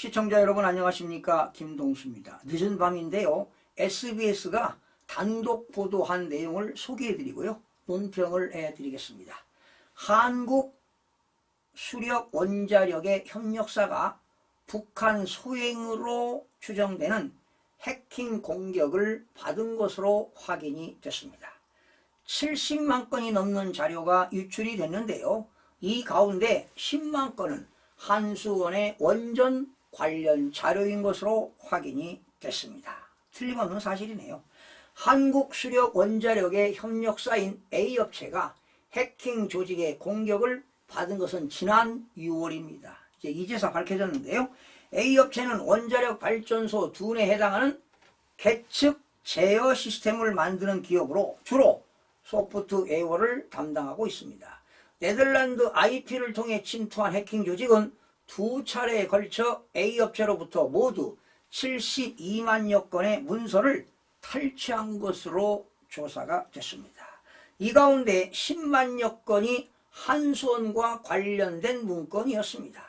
시청자 여러분 안녕하십니까, 김동수입니다. 늦은 밤인데요, SBS가 단독 보도한 내용을 소개해드리고요, 논평을 해드리겠습니다. 한국 수력 원자력의 협력사가 북한 소행으로 추정되는 해킹 공격을 받은 것으로 확인이 됐습니다. 70만 건이 넘는 자료가 유출이 됐는데요, 이 가운데 10만 건은 한수원의 원전 관련 자료인 것으로 확인이 됐습니다. 틀림없는 사실이네요. 한국 수력 원자력의 협력사인 A업체가 해킹 조직의 공격을 받은 것은 지난 6월입니다. 이제서 밝혀졌는데요. A업체는 원자력 발전소 둔에 해당하는 계측 제어 시스템을 만드는 기업으로 주로 소프트웨어를 담당하고 있습니다. 네덜란드 IP를 통해 침투한 해킹 조직은 두 차례에 걸쳐 A업체로부터 모두 72만여 건의 문서를 탈취한 것으로 조사가 됐습니다. 이 가운데 10만여 건이 한수원과 관련된 문건이었습니다.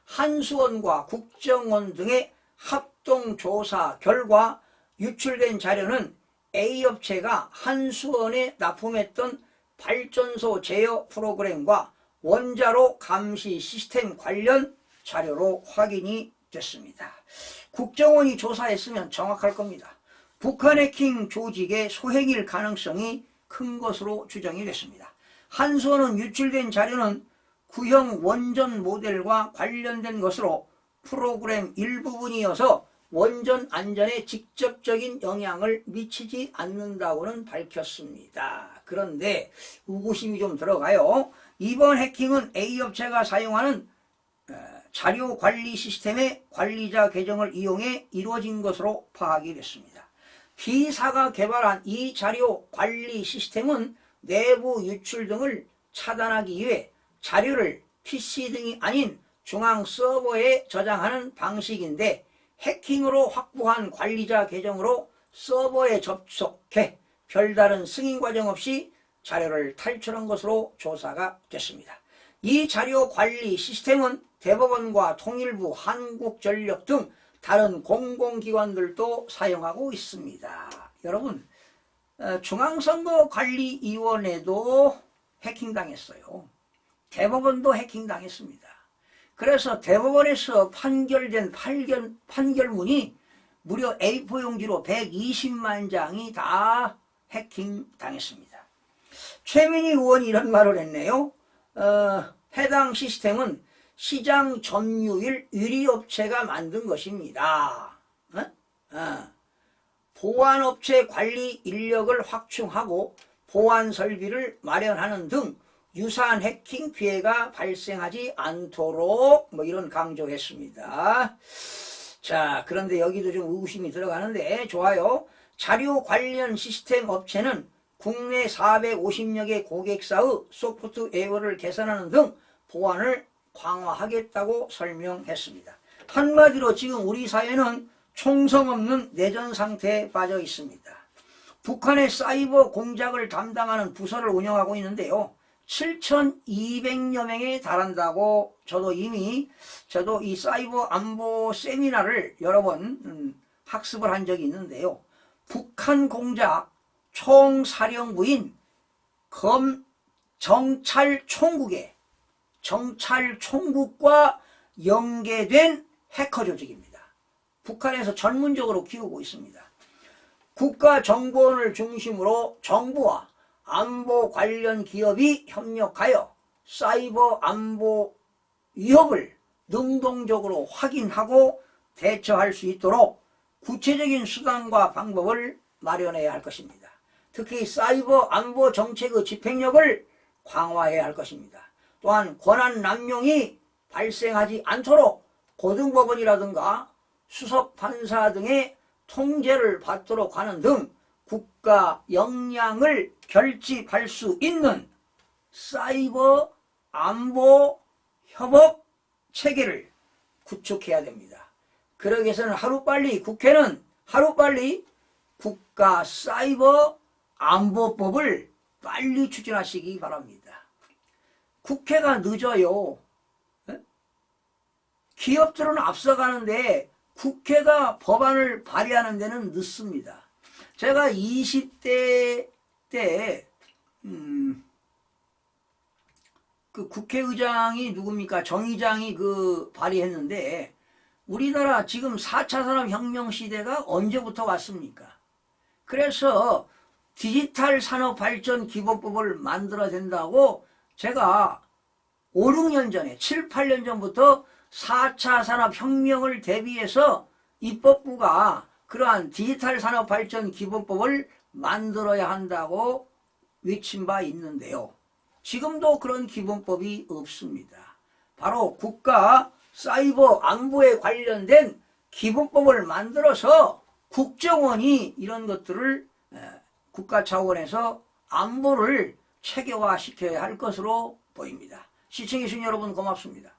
한수원과 국정원 등의 합동조사 결과 유출된 자료는 A업체가 한수원에 납품했던 발전소 제어 프로그램과 원자로 감시 시스템 관련 자료로 확인이 됐습니다. 국정원이 조사했으면 정확할 겁니다. 북한 해킹 조직의 소행일 가능성이 큰 것으로 추정이 됐습니다. 한수원은 유출된 자료는 구형 원전 모델과 관련된 것으로 프로그램 일부분이어서 원전 안전에 직접적인 영향을 미치지 않는다고는 밝혔습니다. 그런데 의구심이 좀 들어가요. 이번 해킹은 A업체가 사용하는 자료 관리 시스템의 관리자 계정을 이용해 이루어진 것으로 파악이 됐습니다. B사가 개발한 이 자료 관리 시스템은 내부 유출 등을 차단하기 위해 자료를 PC 등이 아닌 중앙 서버에 저장하는 방식인데, 해킹으로 확보한 관리자 계정으로 서버에 접속해 별다른 승인 과정 없이 자료를 탈출한 것으로 조사가 됐습니다. 이 자료 관리 시스템은 대법원과 통일부, 한국전력 등 다른 공공기관들도 사용하고 있습니다. 여러분, 중앙선거관리위원회도 해킹당했어요. 대법원도 해킹당했습니다. 그래서 대법원에서 판결된 판결문이 무려 A4 용지로 120만 장이 다 해킹당했습니다. 최민희 의원이 이런 말을 했네요. 해당 시스템은 시장 점유율 1위 업체가 만든 것입니다. 보안업체 관리 인력을 확충하고 보안 설비를 마련하는 등 유사한 해킹 피해가 발생하지 않도록 이런 강조했습니다. 자, 그런데 여기도 좀 의구심이 들어가는데, 좋아요. 자료 관련 시스템 업체는 국내 450여 개 고객사의 소프트웨어를 개선하는 등 보안을 강화하겠다고 설명했습니다. 한마디로 지금 우리 사회는 총성 없는 내전 상태에 빠져 있습니다. 북한의 사이버 공작을 담당하는 부서를 운영하고 있는데요, 7,200여 명에 달한다고 저도 이 사이버 안보 세미나를 여러 번 학습을 한 적이 있는데요, 북한 공작 총사령부인 정찰총국과 연계된 해커 조직입니다. 북한에서 전문적으로 키우고 있습니다. 국가정보원을 중심으로 정부와 안보 관련 기업이 협력하여 사이버 안보 위협을 능동적으로 확인하고 대처할 수 있도록 구체적인 수단과 방법을 마련해야 할 것입니다. 특히 사이버 안보 정책의 집행력을 강화해야 할 것입니다. 또한 권한 남용이 발생하지 않도록 고등법원이라든가 수석판사 등의 통제를 받도록 하는 등 국가 역량을 결집할 수 있는 사이버 안보 협업 체계를 구축해야 됩니다. 그러기 위해서는 국회는 하루빨리 국가 사이버 안보법을 빨리 추진하시기 바랍니다. 국회가 늦어요. 기업들은 앞서가는데 국회가 법안을 발의하는 데는 늦습니다. 제가 20대 때 그 국회의장이 누굽니까? 정의장이 그 발의했는데 우리나라 지금 4차 산업혁명 시대가 언제부터 왔습니까? 그래서 디지털 산업발전 기본법을 만들어야 된다고 제가 5, 6년 전에 7, 8년 전부터 4차 산업혁명을 대비해서 입법부가 그러한 디지털 산업발전 기본법을 만들어야 한다고 외친 바 있는데요. 지금도 그런 기본법이 없습니다. 바로 국가 사이버 안보에 관련된 기본법을 만들어서 국정원이 이런 것들을 국가 차원에서 안보를 체계화시켜야 할 것으로 보입니다. 시청해주신 여러분 고맙습니다.